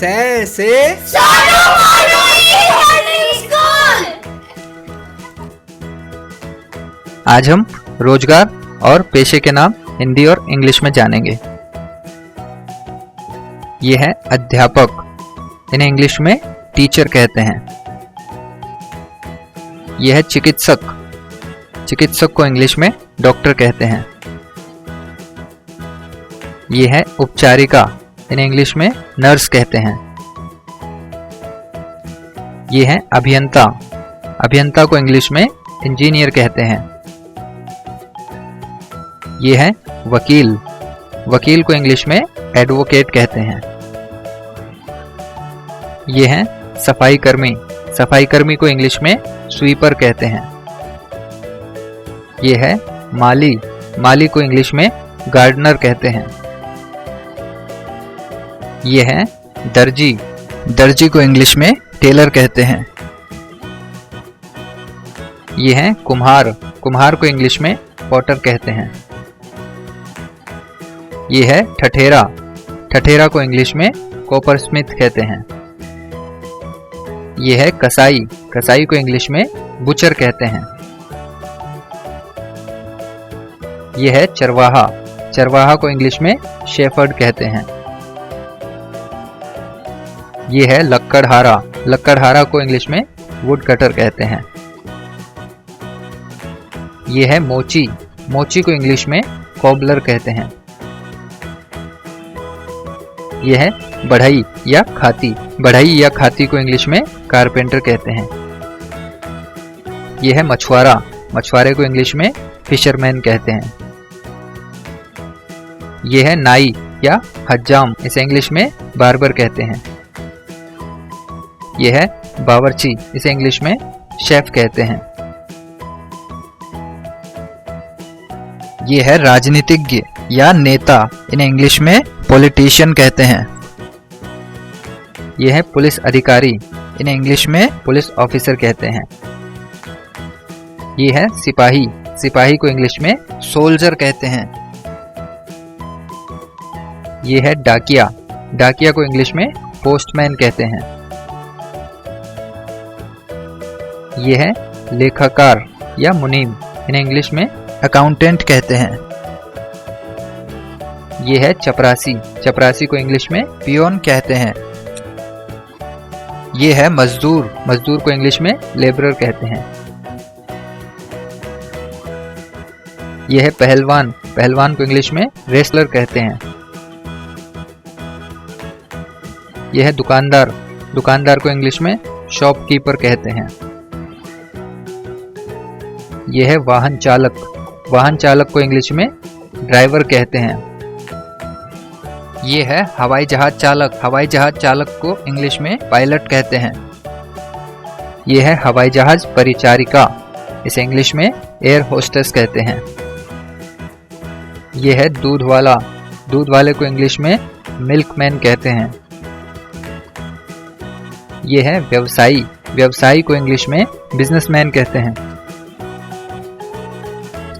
से आज हम रोजगार और पेशे के नाम हिंदी और इंग्लिश में जानेंगे। ये है अध्यापक, इन्हें इंग्लिश में टीचर कहते हैं। यह है चिकित्सक, चिकित्सक को इंग्लिश में डॉक्टर कहते हैं। यह है उपचारिका, इन्हें इंग्लिश में नर्स कहते हैं। यह है अभियंता, अभियंता को इंग्लिश में इंजीनियर कहते हैं। यह है वकील, वकील को इंग्लिश में एडवोकेट कहते हैं। यह है सफाई कर्मी, सफाई कर्मी को इंग्लिश में स्वीपर कहते हैं। यह है माली, माली को इंग्लिश में गार्डनर कहते हैं। यह है दर्जी, दर्जी को इंग्लिश में टेलर कहते हैं। यह है कुम्हार, कुम्हार को इंग्लिश में पॉटर कहते हैं। यह है ठठेरा, ठठेरा को इंग्लिश में कॉपर स्मिथ कहते हैं। यह है कसाई, कसाई को इंग्लिश में बुचर कहते हैं। यह है चरवाहा, चरवाहा को इंग्लिश में शेफर्ड कहते हैं। यह है लक्कड़हारा, लक्कड़हारा को इंग्लिश में वुड कटर कहते हैं। यह है मोची, मोची को इंग्लिश में कॉबलर कहते हैं। यह है बढ़ई या खाती, बढ़ई या खाती को इंग्लिश में कारपेंटर कहते हैं। यह है मछुआरा, मछुआरे को इंग्लिश में फिशरमैन कहते हैं। यह है नाई या हज्जाम, इसे इंग्लिश में बार्बर कहते हैं। यह है बावर्ची, इसे इंग्लिश में शेफ कहते हैं। यह है राजनीतिज्ञ या नेता, इन्हें इंग्लिश में पॉलिटिशियन कहते हैं। यह है पुलिस अधिकारी, इन्हें इंग्लिश में पुलिस ऑफिसर कहते हैं। यह है सिपाही, सिपाही को इंग्लिश में सोल्जर कहते हैं। यह है डाकिया, डाकिया को इंग्लिश में पोस्टमैन कहते हैं। यह है लेखाकार या मुनीम, इन्हें इंग्लिश में अकाउंटेंट कहते हैं। यह है चपरासी, चपरासी को इंग्लिश में पियोन कहते हैं। यह है मजदूर, मजदूर को इंग्लिश में लेबरर कहते हैं। यह है पहलवान, पहलवान को इंग्लिश में रेसलर कहते हैं। यह है दुकानदार, दुकानदार को इंग्लिश में शॉपकीपर कहते हैं। यह है वाहन चालक, वाहन चालक को इंग्लिश में ड्राइवर कहते हैं। यह है हवाई जहाज चालक, हवाई जहाज चालक को इंग्लिश में पायलट कहते हैं। यह है हवाई जहाज परिचारिका, इसे इंग्लिश में एयर होस्टेस कहते हैं। यह है दूध वाला, दूध वाले को इंग्लिश में मिल्कमैन कहते हैं। यह है व्यवसायी, व्यवसायी को इंग्लिश में बिजनेसमैन कहते हैं।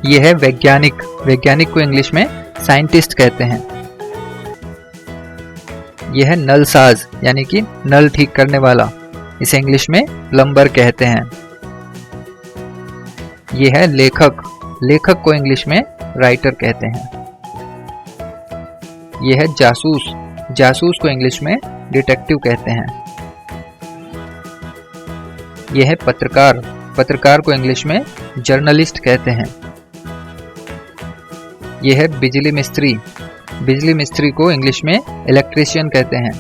यह है वैज्ञानिक, वैज्ञानिक को इंग्लिश में साइंटिस्ट कहते हैं। यह है नलसाज यानी कि नल ठीक करने वाला, इसे इंग्लिश में प्लम्बर कहते हैं। यह है लेखक, लेखक को इंग्लिश में राइटर कहते हैं। यह है जासूस, जासूस को इंग्लिश में डिटेक्टिव कहते हैं। यह है पत्रकार, पत्रकार को इंग्लिश में जर्नलिस्ट कहते हैं। यह है बिजली मिस्त्री, बिजली मिस्त्री को इंग्लिश में इलेक्ट्रीशियन कहते हैं।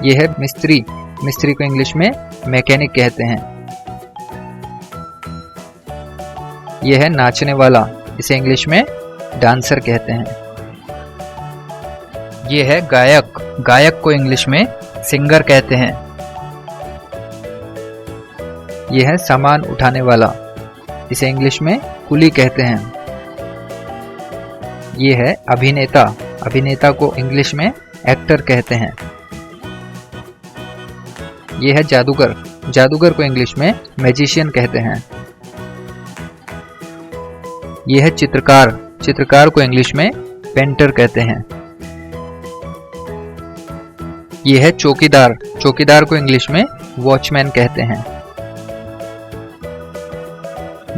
यह है मिस्त्री, मिस्त्री को इंग्लिश में मैकेनिक कहते हैं। यह है नाचने वाला, इसे इंग्लिश में डांसर कहते हैं। यह है गायक, गायक को इंग्लिश में सिंगर कहते हैं। यह है सामान उठाने वाला, इसे इंग्लिश में कुली कहते हैं। यह है अभिनेता, अभिनेता को इंग्लिश में एक्टर कहते हैं। यह है जादूगर, जादूगर को इंग्लिश में मैजिशियन कहते हैं। यह है चित्रकार, चित्रकार को इंग्लिश में पेंटर कहते हैं। ये है चौकीदार, चौकीदार को इंग्लिश में वॉचमैन कहते हैं।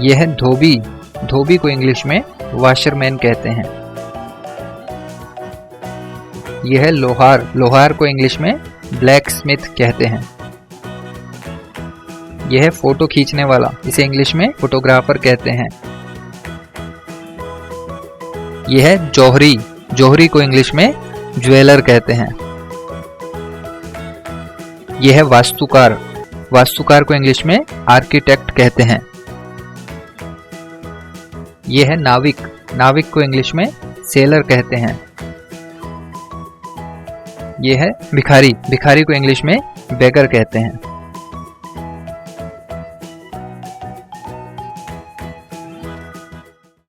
यह है धोबी, धोबी को इंग्लिश में वाशरमैन कहते हैं। यह है लोहार, लोहार को इंग्लिश में ब्लैक स्मिथ कहते हैं। यह है फोटो खींचने वाला, इसे इंग्लिश में फोटोग्राफर कहते हैं। यह है जौहरी, जौहरी को इंग्लिश में ज्वेलर कहते हैं। यह है वास्तुकार, वास्तुकार को इंग्लिश में आर्किटेक्ट कहते हैं। यह है नाविक, नाविक को इंग्लिश में सेलर कहते हैं। यह है भिखारी, भिखारी को इंग्लिश में बेगर कहते हैं।